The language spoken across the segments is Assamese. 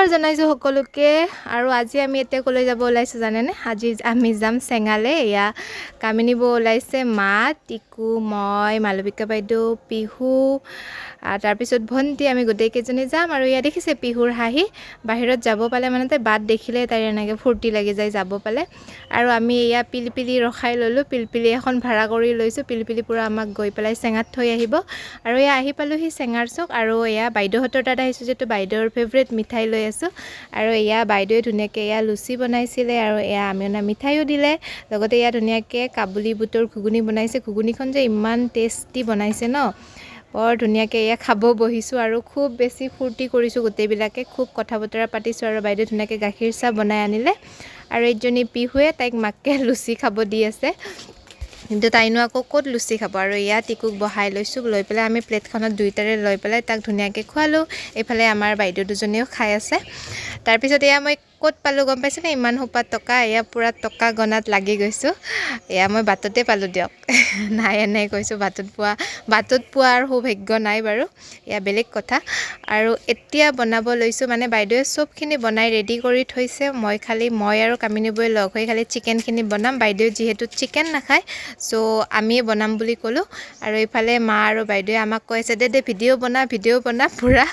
নমস্কাৰ জনাইছো সকলোকে আৰু আজি আমি এতিয়া কলৈ যাব ওলাইছো জানেনে আজি আমি যাম চেঙালে এয়া কামিনী বৌ ওলাইছে মা টিকু মই মালবিকা বাইদেউ পিহু তাৰ পিছত ভন্টি আমি গোটেই কেজনী যাম আৰু ইয়া দেখিছে পিহুৰ হাঁহি বাহিৰত যাব পালে মানে তাই বাট দেখিলে তাই এনেকৈ ফূৰ্তি লাগি যায় যাব পালে আৰু আমি এয়া পিলপিলি ৰখাই ললো পিলপিলি এখন ভাড়া কৰি লৈছো পিলপিলি পুৰা আমাক গৈ পেলাই চেঙাত থৈ আহিব আৰু এয়া আহি পালোহি চেঙাৰ চক আৰু এয়া বাইদেউহঁতৰ তাত আহিছো যেটো বাইদেউৰ ফেভৰেট মিঠাই লৈ আছো আৰু এয়া বাইদেউৱে ধুনীয়াকৈ এয়া লুচি বনাইছিলে আৰু এয়া আমি মিঠাইও দিলে লগতে এয়া ধুনীয়াকৈ কাবুলি বুটৰ ঘুগুনি বনাইছে ঘুগুনিখন যে ইমান টেষ্টি বনাইছে ন বৰ ধুনীয়াকৈ এয়া খাব বহিছোঁ আৰু খুব বেছি ফূৰ্তি কৰিছোঁ গোটেইবিলাকে খুব কথা বতৰা পাতিছোঁ আৰু বাইদেউ ধুনীয়াকৈ গাখীৰ চাহ বনাই আনিলে আৰু এইজনী পিহুৱে তাইক মাকে লুচি খাব দি আছে কিন্তু তাইনো আকৌ ক'ত লুচি খাব আৰু এয়া টিকুক বহাই লৈছোঁ লৈ পেলাই আমি প্লেটখনত দুইটাৰে লৈ পেলাই তাক ধুনীয়াকৈ খোৱালোঁ এইফালে আমাৰ বাইদেউ দুজনীও খাই আছে তাৰপিছত এয়া মই ক'ত পালোঁ গম পাইছেনে ইমান সোপা টকা এয়া পূৰা টকা গণাত লাগি গৈছোঁ এয়া মই বাটতে পালোঁ দিয়ক নাই এনেই কৈছোঁ বাটত পোৱাৰ সৌভাগ্য নাই বাৰু এয়া বেলেগ কথা আৰু এতিয়া বনাব লৈছোঁ মানে বাইদেৱে চবখিনি বনাই ৰেডি কৰি থৈছে মই আৰু কামিনী বৌয়ে লগ হৈ খালি চিকেনখিনি বনাম বাইদেৱে যিহেতু চিকেন নাখায় চ' আমিয়ে বনাম বুলি ক'লোঁ আৰু এইফালে মা আৰু বাইদেৱে আমাক কৈছে দে ভিডিঅ' বনা পূৰা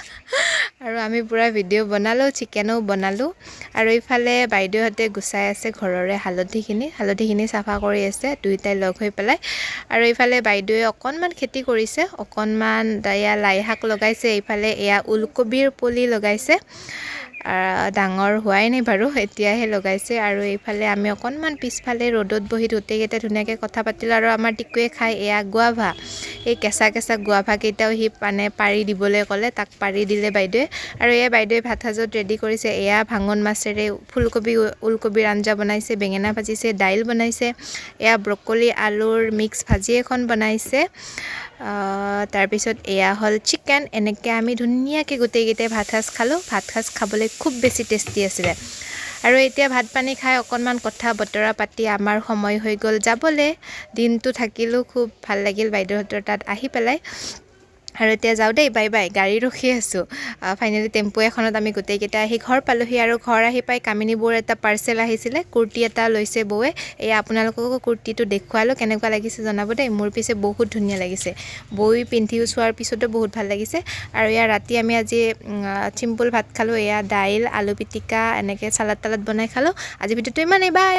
আৰু আমি পূৰা ভিডিঅ' বনালোঁ চিকেনো বনালোঁ আৰু এইফালে বাইদেউহঁতে গুচাই আছে ঘৰৰে হালধিখিনি চাফা কৰি আছে দুইটাই লগ হৈ পেলাই আৰু এইফালে বাইদেৱে অকণমান খেতি কৰিছে অকণমান এয়া লাই শাক লগাইছে এইফালে এয়া ওলকবিৰ পুলি লগাইছে ডাঙৰ হোৱাই নাই বাৰু এতিয়াহে লগাইছে আৰু এইফালে আমি অকণমান পিছফালে ৰ'দত বহি গোটেইকেইটা ধুনীয়াকৈ কথা পাতিলোঁ আৰু আমাৰ টিকুৱে খাই এয়া গুৱাভা এই কেঁচা গুৱাভাকেইটাও সি মানে পাৰি দিবলৈ ক'লে তাক পাৰি দিলে বাইদেৱে আৰু এয়া বাইদেৱে ভাত সাজত ৰেডি কৰিছে এয়া ভাঙন মাছেৰে ওলকবিৰ আঞ্জা বনাইছে বেঙেনা ভাজিছে দাইল বনাইছে এয়া ব্ৰকলি আলুৰ মিক্স ভাজি এখন বনাইছে তাৰপিছত এয়া হ'ল চিকেন এনেকৈ আমি ধুনীয়াকৈ গোটেইকেইটাই ভাত সাজ খালোঁ ভাত সাজ খাবলৈ খুব বেছি টেষ্টি আছিলে আৰু এতিয়া ভাত পানী খাই অকণমান কথা বতৰা পাতি আমাৰ সময় হৈ গ'ল যাবলৈ দিনটো থাকিলোঁ খুব ভাল লাগিল বাইদেউহঁতৰ তাত আহি পেলাই আৰু এতিয়া যাওঁ দেই বাই বাই গাড়ী ৰখি আছোঁ ফাইনেলি টেম্পু এখনত আমি গোটেইকেইটা আহি ঘৰ পালোহি আৰু ঘৰ আহি পাই কামিনী বৌৰ এটা পাৰ্চেল আহিছিলে কুৰ্তি এটা লৈছে বৌয়ে এয়া আপোনালোককো কুৰ্তিটো দেখুৱালোঁ কেনেকুৱা লাগিছে জনাব দেই মোৰ পিছে বহুত ধুনীয়া লাগিছে বৌই পিন্ধিও চোৱাৰ পিছতো বহুত ভাল লাগিছে আৰু ইয়াৰ ৰাতি আমি আজি চিম্পুল ভাত খালোঁ এয়া দাইল আলু পিটিকা এনেকৈ চালাড তালাড বনাই খালোঁ আজি ভিডিঅ'টো ইমানেই বাই